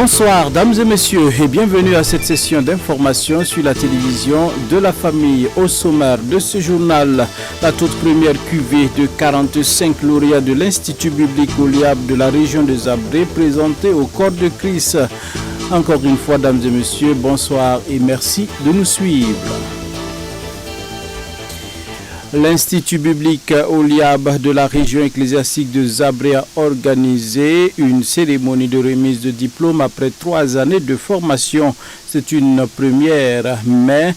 Bonsoir, dames et messieurs, et bienvenue à cette session d'information sur la télévision de la famille. Au sommaire de ce journal, la toute première cuvée de 45 lauréats de l'Institut biblique Oliab de la région de Zabré présentée au corps de Christ. Encore une fois, dames et messieurs, bonsoir et merci de nous suivre. L'Institut biblique Oliab de la région ecclésiastique de Zabré a organisé une cérémonie de remise de diplôme après 3 années de formation. C'est une première, mais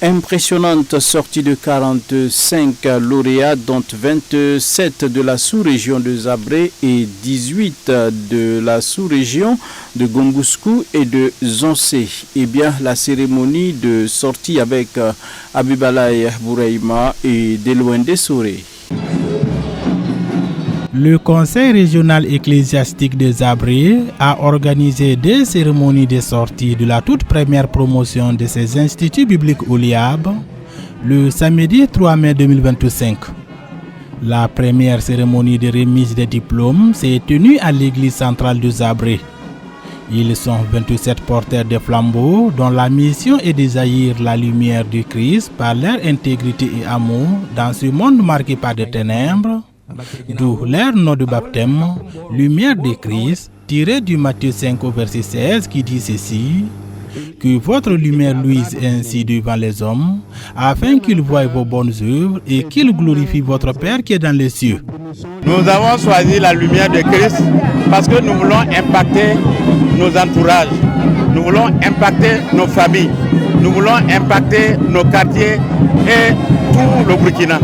impressionnante sortie de 45 lauréats, dont 27 de la sous-région de Zabré et 18 de la sous-région de Gombuskou et de Zonse. Eh bien, la cérémonie de sortie avec Abibalaï Bouraïma et Delouende Soré. Le Conseil régional ecclésiastique de Zabré a organisé 2 cérémonies de sortie de la toute première promotion de ces instituts bibliques Oliab le samedi 3 mai 2025. La première cérémonie de remise des diplômes s'est tenue à l'église centrale de Zabré. Ils sont 27 porteurs de flambeaux dont la mission est de jaillir la lumière du Christ par leur intégrité et amour dans ce monde marqué par des ténèbres. D'où leur nom de baptême, lumière de Christ, tiré du Matthieu 5 au verset 16 qui dit ceci: que votre lumière luise ainsi devant les hommes, afin qu'ils voient vos bonnes œuvres et qu'ils glorifient votre Père qui est dans les cieux. Nous avons choisi la lumière de Christ parce que nous voulons impacter nos entourages, nous voulons impacter nos familles, nous voulons impacter nos quartiers et tout le Burkina.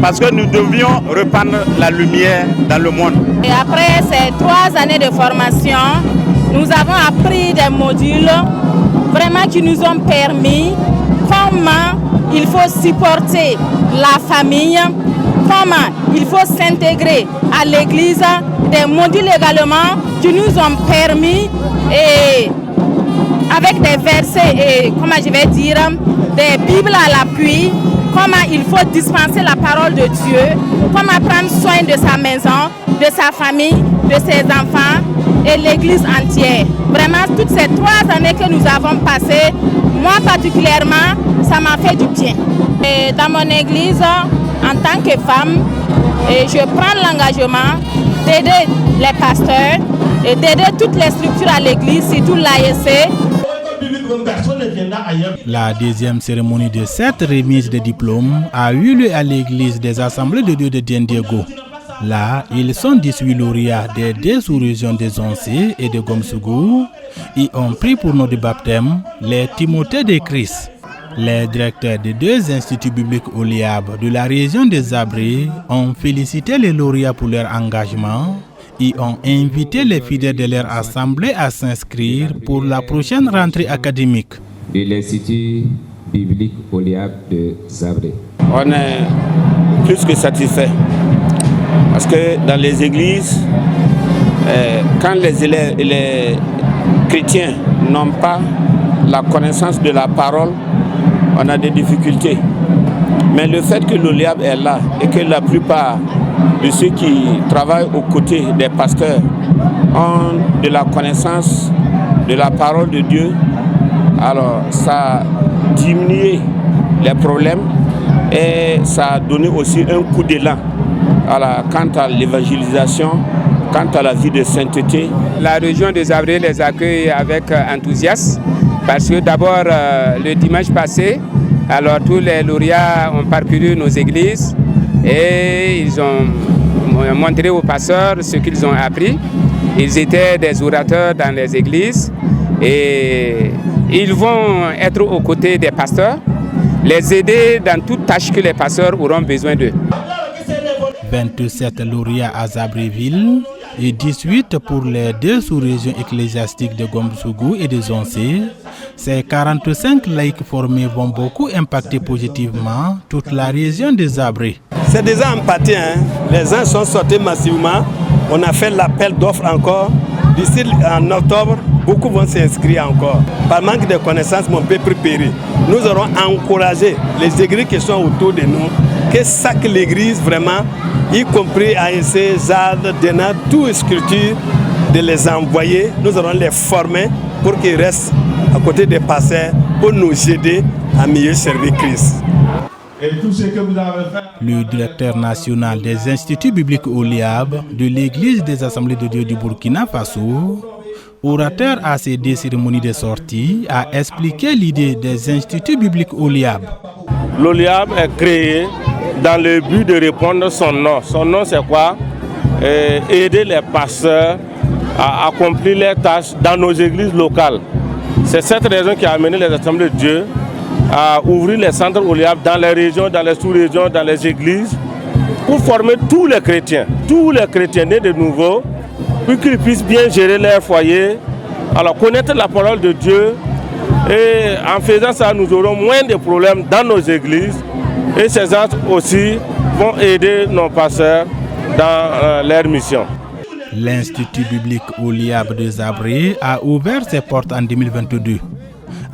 Parce que nous devions répandre la lumière dans le monde. Et après ces 3 années de formation, nous avons appris des modules vraiment qui nous ont permis comment il faut supporter la famille, comment il faut s'intégrer à l'église, des modules également qui nous ont permis, et avec des versets et comment je vais dire, des Bibles à l'appui, comment il faut dispenser la parole de Dieu, comment prendre soin de sa maison, de sa famille, de ses enfants et l'église entière. Vraiment, toutes ces 3 années que nous avons passées, moi particulièrement, ça m'a fait du bien. Et dans mon église, en tant que femme, je prends l'engagement d'aider les pasteurs et d'aider toutes les structures à l'église, surtout l'AEC. La deuxième cérémonie de cette remise de diplôme a eu lieu à l'église des Assemblées de Dieu de Diendiego. Là, ils sont 18 lauréats des 2 sous-régions de Zonse et de Gomsougou et ont pris pour nom de baptême les Timothées de Christ. Les directeurs des 2 instituts bibliques Oliab de la région de Zabré ont félicité les lauréats pour leur engagement et ont invité les fidèles de leur assemblée à s'inscrire pour la prochaine rentrée académique. De l'Institut biblique Oliab de Zabré. On est plus que satisfait parce que dans les églises, quand les élèves et les chrétiens n'ont pas la connaissance de la parole, on a des difficultés. Mais le fait que l'Oliab est là et que la plupart de ceux qui travaillent aux côtés des pasteurs ont de la connaissance de la parole de Dieu, alors ça a diminué les problèmes et ça a donné aussi un coup d'élan quant à l'évangélisation, quant à la vie de sainteté. La région de Zabré les accueille avec enthousiasme parce que d'abord le dimanche passé, alors tous les lauréats ont parcouru nos églises et ils ont montré aux pasteurs ce qu'ils ont appris. Ils étaient des orateurs dans les églises et ils vont être aux côtés des pasteurs, les aider dans toute tâche que les pasteurs auront besoin d'eux. 27 lauréats à Zabréville et 18 pour les 2 sous-régions ecclésiastiques de Gomsougou et de Zonse. Ces 45 laïcs formés vont beaucoup impacter positivement toute la région de Zabré. C'est déjà empathé, Les gens sont sortis massivement. On a fait l'appel d'offres encore. D'ici en octobre, beaucoup vont s'inscrire encore. Par manque de connaissances, mon peuple périt. Nous aurons encouragé les églises qui sont autour de nous, que chaque église vraiment, y compris AEC, ZAD, DENA, toute structure, de les envoyer, nous allons les former pour qu'ils restent à côté des pasteurs pour nous aider à mieux servir Christ. Et tout ce que vous avez fait. Le directeur national des instituts bibliques OLIAB de l'Église des Assemblées de Dieu du Burkina Faso, orateur à ces deux cérémonies de sortie, a expliqué l'idée des instituts bibliques OLIAB. L'OLIAB est créé dans le but de répondre à son nom. Son nom c'est quoi? Aider les pasteurs à accomplir leurs tâches dans nos églises locales. C'est cette raison qui a amené les Assemblées de Dieu à ouvrir les centres OLIAB dans les régions, dans les sous-régions, dans les églises, pour former tous les chrétiens nés de nouveau, pour qu'ils puissent bien gérer leur foyer, alors connaître la parole de Dieu, et en faisant ça, nous aurons moins de problèmes dans nos églises, et ces actes aussi vont aider nos pasteurs dans leur mission. L'Institut biblique OLIAB de Zabré a ouvert ses portes en 2022.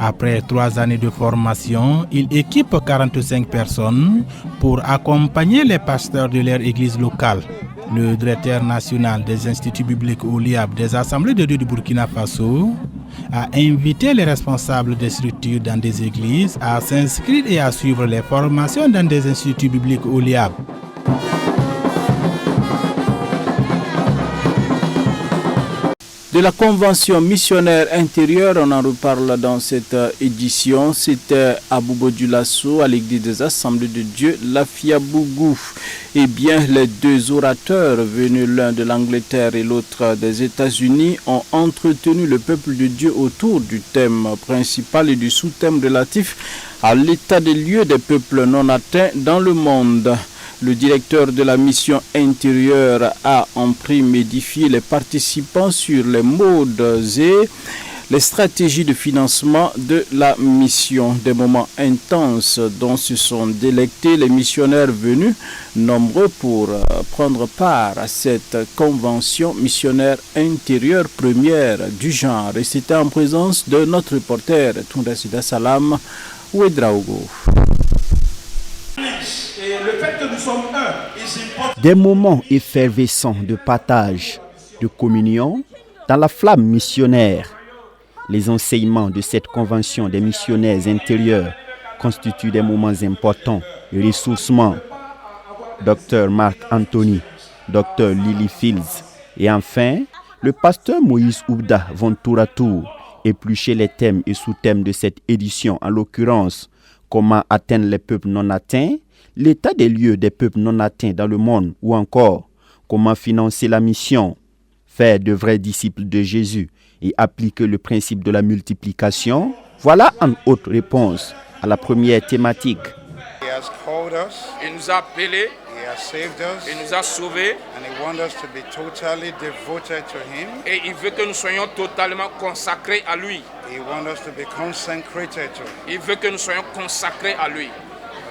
Après 3 années de formation, il équipe 45 personnes pour accompagner les pasteurs de leur église locale. Le directeur national des instituts bibliques OLIAB des Assemblées de Dieu du Burkina Faso a invité les responsables des structures dans des églises à s'inscrire et à suivre les formations dans des instituts bibliques OLIAB. De la convention missionnaire intérieure, on en reparle dans cette édition. C'était à Bobo-Dioulasso, à l'église des Assemblées de Dieu, Lafiabougou. Eh bien, les deux orateurs, venus l'un de l'Angleterre et l'autre des États-Unis, ont entretenu le peuple de Dieu autour du thème principal et du sous-thème relatif à l'état des lieux des peuples non atteints dans le monde. Le directeur de la mission intérieure a en prime édifié les participants sur les modes et les stratégies de financement de la mission. Des moments intenses dont se sont délectés les missionnaires venus, nombreux pour prendre part à cette convention missionnaire intérieure première du genre. Et c'était en présence de notre reporter Tounda Sida Salam, Ouedraogo. Des moments effervescents de partage, de communion dans la flamme missionnaire. Les enseignements de cette convention des missionnaires intérieurs constituent des moments importants de ressourcement. Dr Marc Anthony, Dr Lily Fields et enfin le pasteur Moïse Oubda vont tour à tour éplucher les thèmes et sous-thèmes de cette édition, en l'occurrence comment atteindre les peuples non atteints, l'état des lieux des peuples non atteints dans le monde ou encore comment financer la mission, faire de vrais disciples de Jésus et appliquer le principe de la multiplication. Voilà en autre réponse à la première thématique. Il nous a appelés, il nous a sauvés, et il veut que nous soyons totalement consacrés à lui. Il veut que nous soyons consacrés à lui.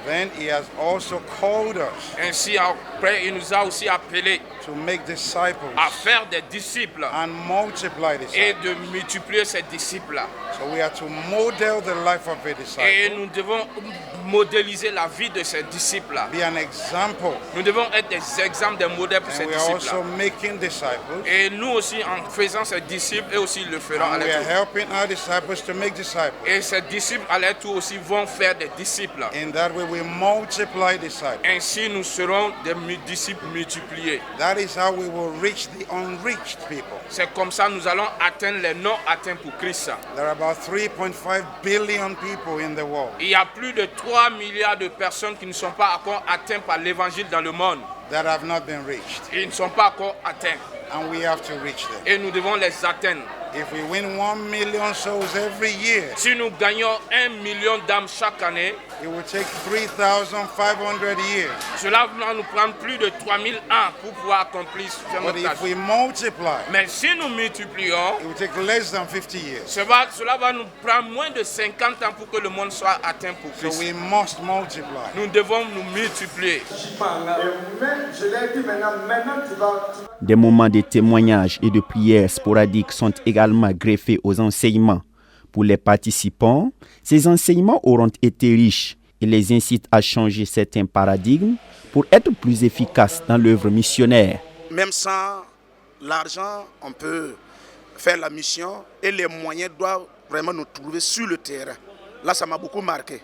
Then he has also called us. Ainsi après, il nous a aussi appelés to make disciples à faire des disciples and multiply disciples. Et de multiplier ces disciples. So we are to model the life of a disciple. Et nous devons modéliser la vie de ces disciples. Be an example. Nous devons être des exemples, des modèles pour ces disciples. We are also making disciples. Et nous aussi, en faisant ces disciples, eux aussi le feront à leur tour. We are helping our disciples to make disciples. Et ces disciples à leur tour aussi vont faire des disciples. In that way we multiply disciples. Ainsi nous serons des disciples multipliés. That is how we will reach the unreached people. C'est comme ça nous allons atteindre les non atteints pour Christ. There are about 3.5 billion people in the world. Il y a plus de 3 milliards de personnes qui ne sont pas encore atteintes par l'évangile dans le monde. That have not been reached. Ils ne sont pas encore atteints. And we have to reach them. Et nous devons les atteindre. If we win 1 million souls every year, si nous gagnons 1 million d'âmes chaque année, it will take 3,500 years. Cela va nous prendre plus de 3000 ans pour pouvoir accomplir ce But if we multiply, mais si nous multiplions, it will take less than 50 years. Cela va nous prendre moins de 50 ans pour que le monde soit atteint pour Christ. So we must multiply. Nous devons nous multiplier. Des moments de témoignages et de prières sporadiques sont également greffés aux enseignements. Pour les participants, ces enseignements auront été riches et les incitent à changer certains paradigmes pour être plus efficaces dans l'œuvre missionnaire. Même sans l'argent, on peut faire la mission et les moyens doivent vraiment nous trouver sur le terrain. Là, ça m'a beaucoup marqué.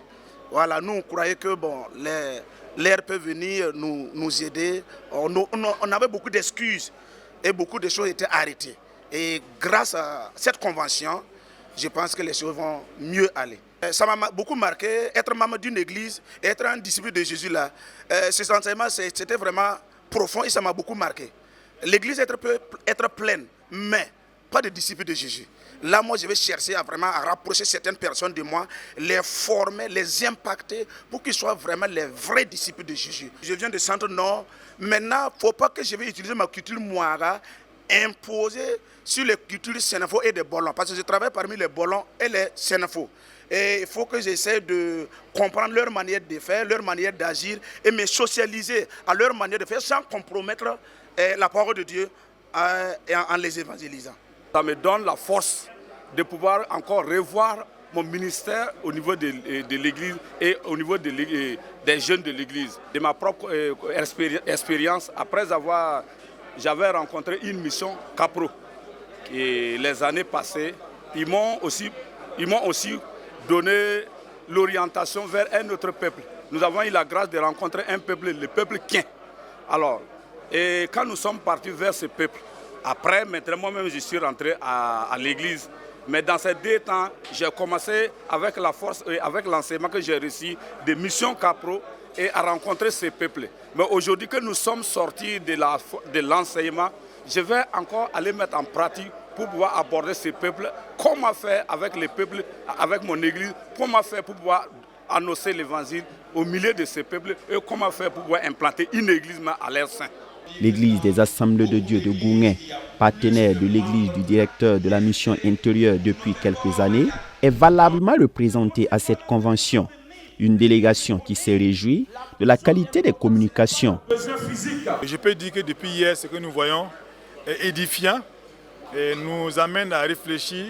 Voilà, nous, on croyait que bon, l'air peut venir nous aider. On avait beaucoup d'excuses et beaucoup de choses étaient arrêtées. Et grâce à cette convention, je pense que les choses vont mieux aller. Ça m'a beaucoup marqué, être membre d'une église, être un disciple de Jésus là, ce sentiment c'était vraiment profond et ça m'a beaucoup marqué. L'église peut être pleine, mais pas de disciples de Jésus. Là, moi, je vais chercher à rapprocher certaines personnes de moi, les former, les impacter pour qu'ils soient vraiment les vrais disciples de Jésus. Je viens de Centre-Nord. Maintenant, il ne faut pas que je vais utiliser ma culture Mouara, imposer sur les cultures Sénéfo et des Bolons. Parce que je travaille parmi les Bolons et les Sénéfo. Et il faut que j'essaie de comprendre leur manière de faire, leur manière d'agir et me socialiser à leur manière de faire sans compromettre la parole de Dieu en les évangélisant. Ça me donne la force de pouvoir encore revoir mon ministère au niveau de l'Église et au niveau des jeunes de l'Église. De ma propre expérience, j'avais rencontré une mission Capro. Et les années passées, ils m'ont aussi donné l'orientation vers un autre peuple. Nous avons eu la grâce de rencontrer un peuple, le peuple Kien. Alors, et quand nous sommes partis vers ce peuple, après, maintenant, moi-même, je suis rentré à l'église. Mais dans ces 2 temps, j'ai commencé avec la force et avec l'enseignement que j'ai reçu de Mission Capro et à rencontrer ces peuples. Mais aujourd'hui que nous sommes sortis de l'enseignement, je vais encore aller mettre en pratique pour pouvoir aborder ces peuples, comment faire avec les peuples, avec mon église, comment faire pour pouvoir annoncer l'évangile au milieu de ces peuples et comment faire pour pouvoir implanter une église à l'air saint. L'église des Assemblées de Dieu de Gouguin, partenaire de l'église du directeur de la mission intérieure depuis quelques années, est valablement représentée à cette convention. Une délégation qui s'est réjouie de la qualité des communications. Je peux dire que depuis hier, ce que nous voyons est édifiant et nous amène à réfléchir,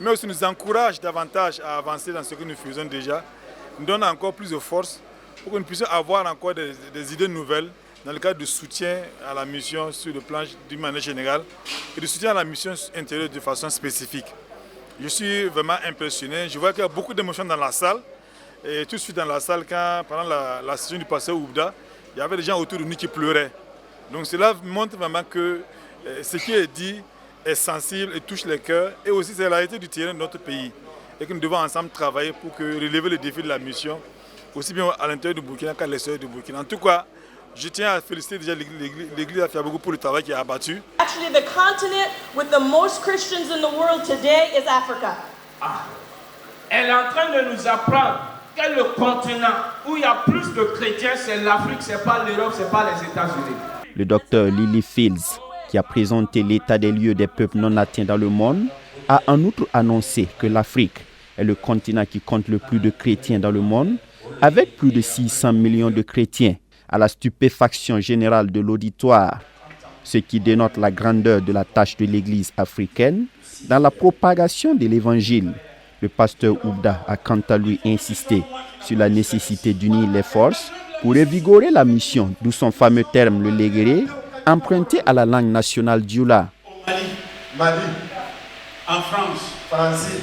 mais aussi nous encourage davantage à avancer dans ce que nous faisons déjà, nous donne encore plus de force pour que nous puissions avoir encore des idées nouvelles dans le cadre du soutien à la mission sur le plan d'une manière générale et du soutien à la mission intérieure de façon spécifique. Je suis vraiment impressionné, je vois qu'il y a beaucoup d'émotions dans la salle. Et tout de suite dans la salle, pendant la session du pasteur Oubda, il y avait des gens autour de nous qui pleuraient. Donc cela montre vraiment que ce qui est dit est sensible et touche les cœurs. Et aussi c'est la réalité du terrain de notre pays. Et que nous devons ensemble travailler pour relever le défi de la mission, aussi bien à l'intérieur du Burkina qu'à l'extérieur du Burkina. En tout cas, je tiens à féliciter déjà l'Église Afiabougou pour le travail qui est abattu. Actually, the continent with the most Christians in the world today is Africa. Elle est en train de nous apprendre que le continent où il y a plus de chrétiens, c'est l'Afrique, c'est pas l'Europe, c'est pas les États-Unis. Le docteur Lily Fields, qui a présenté l'état des lieux des peuples non atteints dans le monde, a en outre annoncé que l'Afrique est le continent qui compte le plus de chrétiens dans le monde, avec plus de 600 millions de chrétiens, à la stupéfaction générale de l'auditoire, ce qui dénote la grandeur de la tâche de l'Église africaine dans la propagation de l'Évangile. Le pasteur Oubda a quant à lui insisté sur la nécessité d'unir les forces pour revigorer la mission, d'où son fameux terme, le léguéré, emprunté à la langue nationale dioula. Mali, en France, français.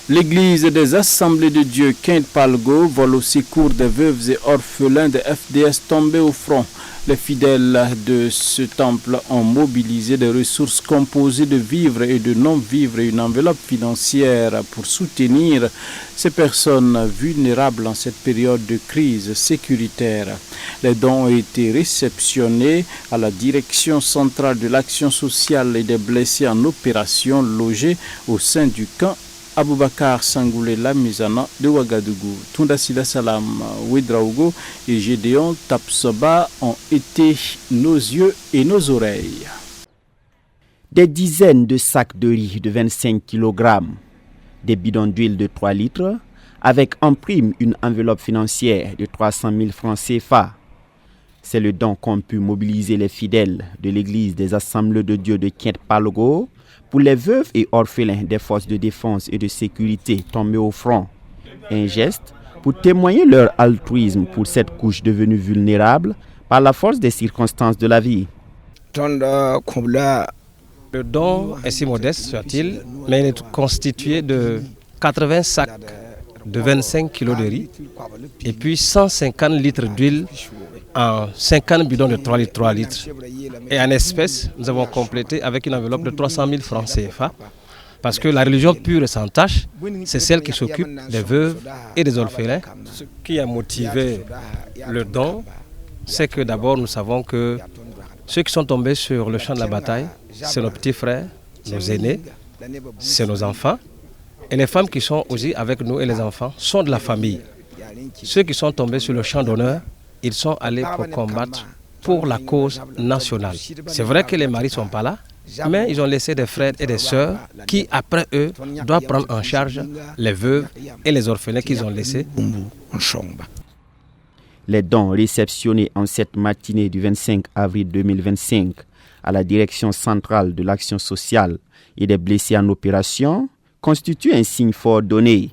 L'église des Assemblées de Dieu Quinte-Palgo vole au secours des veuves et orphelins des FDS tombés au front. Les fidèles de ce temple ont mobilisé des ressources composées de vivres et de non-vivres et une enveloppe financière pour soutenir ces personnes vulnérables en cette période de crise sécuritaire. Les dons ont été réceptionnés à la direction centrale de l'action sociale et des blessés en opération logés au sein du camp Aboubakar Sangoulé Lamizana de Ouagadougou. Tundasila Salam Ouedraogo et Gédéon Tapsoba ont été nos yeux et nos oreilles. Des dizaines de sacs de riz de 25 kg, des bidons d'huile de 3 litres, avec en prime une enveloppe financière de 300 000 francs CFA. C'est le don qu'ont pu mobiliser les fidèles de l'église des Assemblées de Dieu de Quinte-Palgo pour les veuves et orphelins des forces de défense et de sécurité tombés au front. Un geste pour témoigner leur altruisme pour cette couche devenue vulnérable par la force des circonstances de la vie. Le don est si modeste soit-il, mais il est constitué de 80 sacs de 25 kg de riz et puis 150 litres d'huile en 50 bidons de 3 litres, 3 litres. Et en espèces, nous avons complété avec une enveloppe de 300 000 francs CFA. Parce que la religion pure et sans tache, c'est celle qui s'occupe des veuves et des orphelins. Ce qui a motivé le don, c'est que d'abord nous savons que ceux qui sont tombés sur le champ de la bataille, c'est nos petits frères, nos aînés, c'est nos enfants. Et les femmes qui sont aussi avec nous et les enfants sont de la famille. Ceux qui sont tombés sur le champ d'honneur, ils sont allés pour combattre pour la cause nationale. C'est vrai que les maris ne sont pas là, mais ils ont laissé des frères et des sœurs qui, après eux, doivent prendre en charge les veuves et les orphelins qu'ils ont laissés. Les dons réceptionnés en cette matinée du 25 avril 2025 à la Direction centrale de l'action sociale et des blessés en opération constituent un signe fort donné.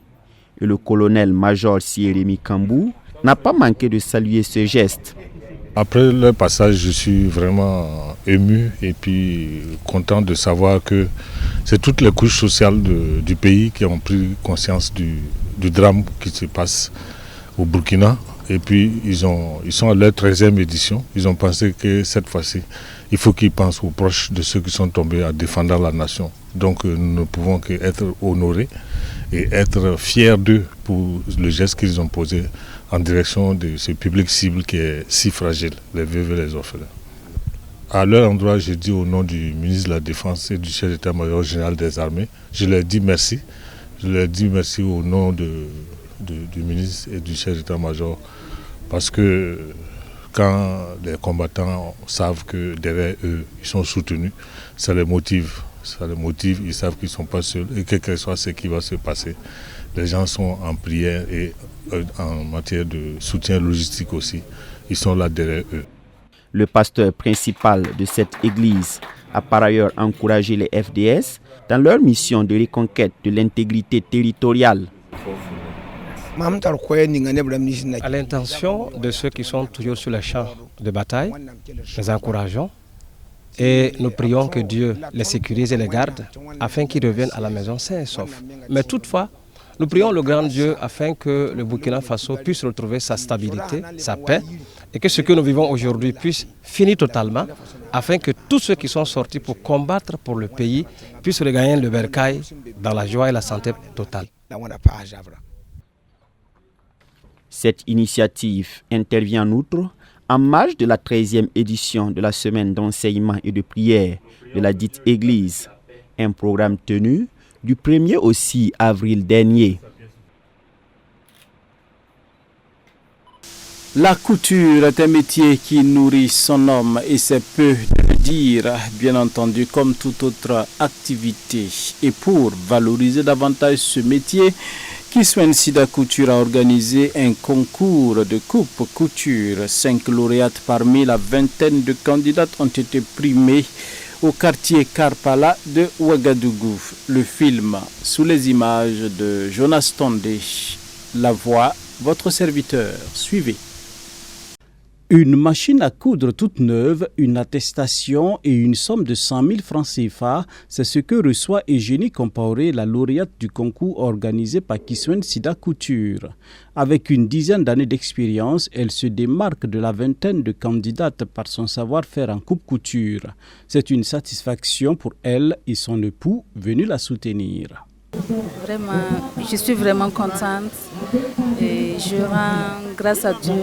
Et le colonel-major Siérémy Kambou n'a pas manqué de saluer ce geste. Après le passage, je suis vraiment ému et puis content de savoir que c'est toutes les couches sociales du pays qui ont pris conscience du drame qui se passe au Burkina. Et puis ils sont à leur 13e édition. Ils ont pensé que cette fois-ci, il faut qu'ils pensent aux proches de ceux qui sont tombés à défendre la nation. Donc nous ne pouvons qu'être honorés et être fiers d'eux pour le geste qu'ils ont posé en direction de ce public cible qui est si fragile, les veuves et les orphelins. À leur endroit, je dis au nom du ministre de la Défense et du chef d'état-major général des armées, je leur dis merci. Je leur dis merci au nom du ministre et du chef d'état-major parce que quand les combattants savent que derrière eux, ils sont soutenus, ça les motive. Ils savent qu'ils ne sont pas seuls et quel que soit ce qui va se passer. Les gens sont en prière et en matière de soutien logistique aussi. Ils sont là derrière eux. Le pasteur principal de cette église a par ailleurs encouragé les FDS dans leur mission de reconquête de l'intégrité territoriale. À l'intention de ceux qui sont toujours sur le champ de bataille, nous encourageons et nous prions que Dieu les sécurise et les garde afin qu'ils reviennent à la maison sains et saufs. Mais toutefois, nous prions le grand Dieu afin que le Burkina Faso puisse retrouver sa stabilité, sa paix et que ce que nous vivons aujourd'hui puisse finir totalement afin que tous ceux qui sont sortis pour combattre pour le pays puissent regagner le bercail dans la joie et la santé totale. Cette initiative intervient en outre en marge de la 13e édition de la semaine d'enseignement et de prière de la dite Église, un programme tenu du 1er au 6 avril dernier. La couture est un métier qui nourrit son homme et c'est peu de le dire, bien entendu, comme toute autre activité. Et pour valoriser davantage ce métier, Kiswen Sida Couture a organisé un concours de coupe couture. 5 lauréates parmi la vingtaine de candidates ont été primées au quartier Karpala de Ouagadougou. Le film, sous les images de Jonas Tondé. La voix, votre serviteur. Suivez. Une machine à coudre toute neuve, une attestation et une somme de 100 000 francs CFA, c'est ce que reçoit Eugénie Compaoré, la lauréate du concours organisé par Kiswen Sida Couture. Avec une dizaine d'années d'expérience, elle se démarque de la vingtaine de candidates par son savoir-faire en coupe-couture. C'est une satisfaction pour elle et son époux venu la soutenir. Vraiment, je suis vraiment contente et je rends grâce à Dieu.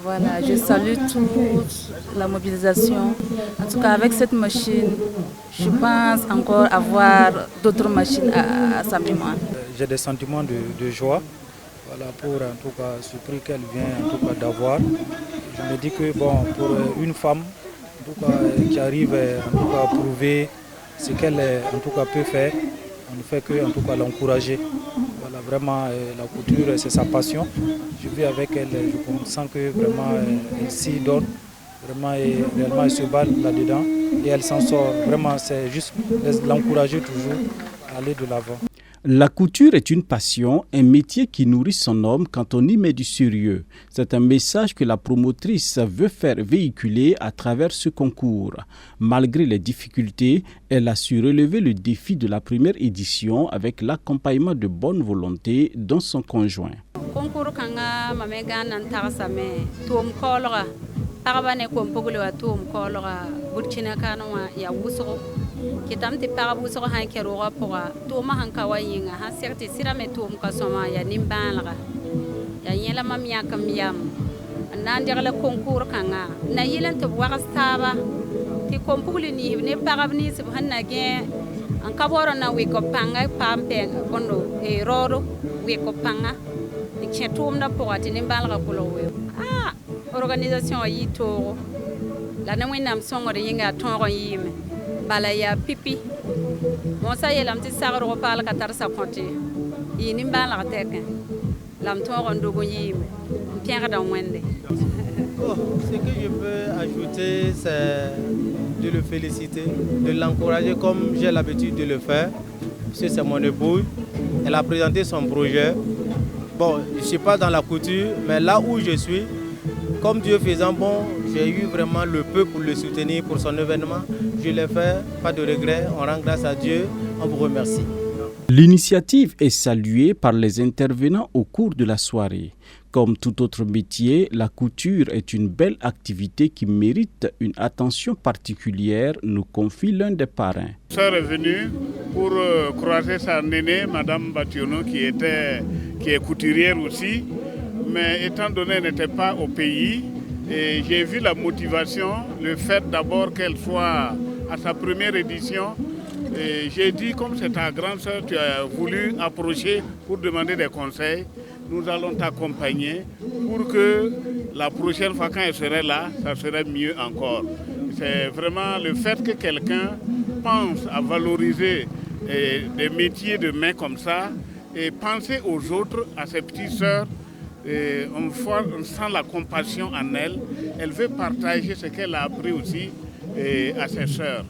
Voilà, je salue toute la mobilisation. En tout cas, avec cette machine, je pense encore avoir d'autres machines à sa mémoire. J'ai des sentiments de joie, voilà, pour en tout cas ce prix qu'elle vient en tout cas d'avoir. Je me dis que bon, pour une femme en tout cas, qui arrive en tout cas, à prouver ce qu'elle en tout cas peut faire, on ne fait que en tout cas l'encourager. Voilà, vraiment la couture c'est sa passion. Je vis avec elle, je sens que vraiment elle s'y donne, vraiment et réellement elle se bat là-dedans et elle s'en sort. Vraiment c'est juste l'encourager toujours à aller de l'avant. La couture est une passion, un métier qui nourrit son homme quand on y met du sérieux. C'est un message que la promotrice veut faire véhiculer à travers ce concours. Malgré les difficultés, elle a su relever le défi de la première édition avec l'accompagnement de bonne volonté dans son conjoint. Concours kanga mamega nantarsame tom kolra parabane ko mpogolo tom kolra burkina kanwa ya wusro kitamti parabusro han kero rapora toma han kawayinga ha certi sirame tom kasoma ya nimbanla ya yela mamya kamyam nan dirla concours kanga na yilan to warastaba ti kompugli ni ne parabni subhanna ge an kaboro na we ko panga pampe bondo e roro we ko panga organisation yi to la na winam songo de yinga tongo yime bala ya pipi mo sa yelam ti sagro pal ka tar sa konti yi ni bala teken lam tongo ndogo yime pierre dans wende. Ce que je peux ajouter, c'est de le féliciter, de l'encourager comme j'ai l'habitude de le faire. Parce que c'est mon épouse, elle a présenté son projet. Bon, je ne suis pas dans la couture, mais là où je suis, comme Dieu faisant bon, j'ai eu vraiment le peu pour le soutenir pour son événement. Je l'ai fait, pas de regret, on rend grâce à Dieu, on vous remercie. L'initiative est saluée par les intervenants au cours de la soirée. Comme tout autre métier, la couture est une belle activité qui mérite une attention particulière, nous confie l'un des parrains. Sœur est venue pour croiser sa nénée, Madame Bationo, qui est couturière aussi, mais étant donné qu'elle n'était pas au pays, et j'ai vu la motivation, le fait d'abord qu'elle soit à sa première édition. Et j'ai dit, comme c'est ta grande sœur, tu as voulu approcher pour demander des conseils. Nous allons t'accompagner pour que la prochaine fois quand elle serait là, ça serait mieux encore. C'est vraiment le fait que quelqu'un pense à valoriser des métiers de main comme ça et penser aux autres, à ses petites sœurs. On sent la compassion en elle. Elle veut partager ce qu'elle a appris aussi à ses sœurs.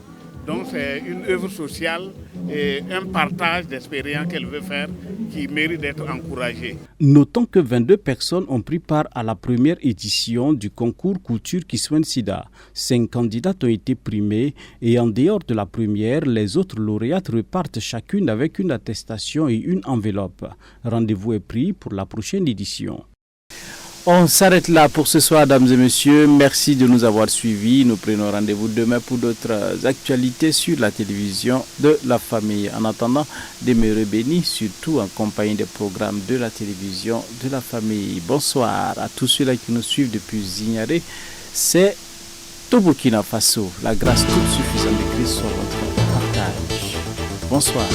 Donc c'est une œuvre sociale et un partage d'expérience qu'elle veut faire qui mérite d'être encouragée. Notons que 22 personnes ont pris part à la première édition du concours Couture Kiswen Sida. 5 candidates ont été primées et en dehors de la première, les autres lauréates repartent chacune avec une attestation et une enveloppe. Rendez-vous est pris pour la prochaine édition. On s'arrête là pour ce soir, dames et messieurs. Merci de nous avoir suivis. Nous prenons rendez-vous demain pour d'autres actualités sur la télévision de la famille. En attendant, demeurez bénis, surtout en compagnie des programmes de la télévision de la famille. Bonsoir à tous ceux-là qui nous suivent depuis Zignaré. C'est au Burkina Faso. La grâce toute suffisante de Christ soit votre partage. Bonsoir.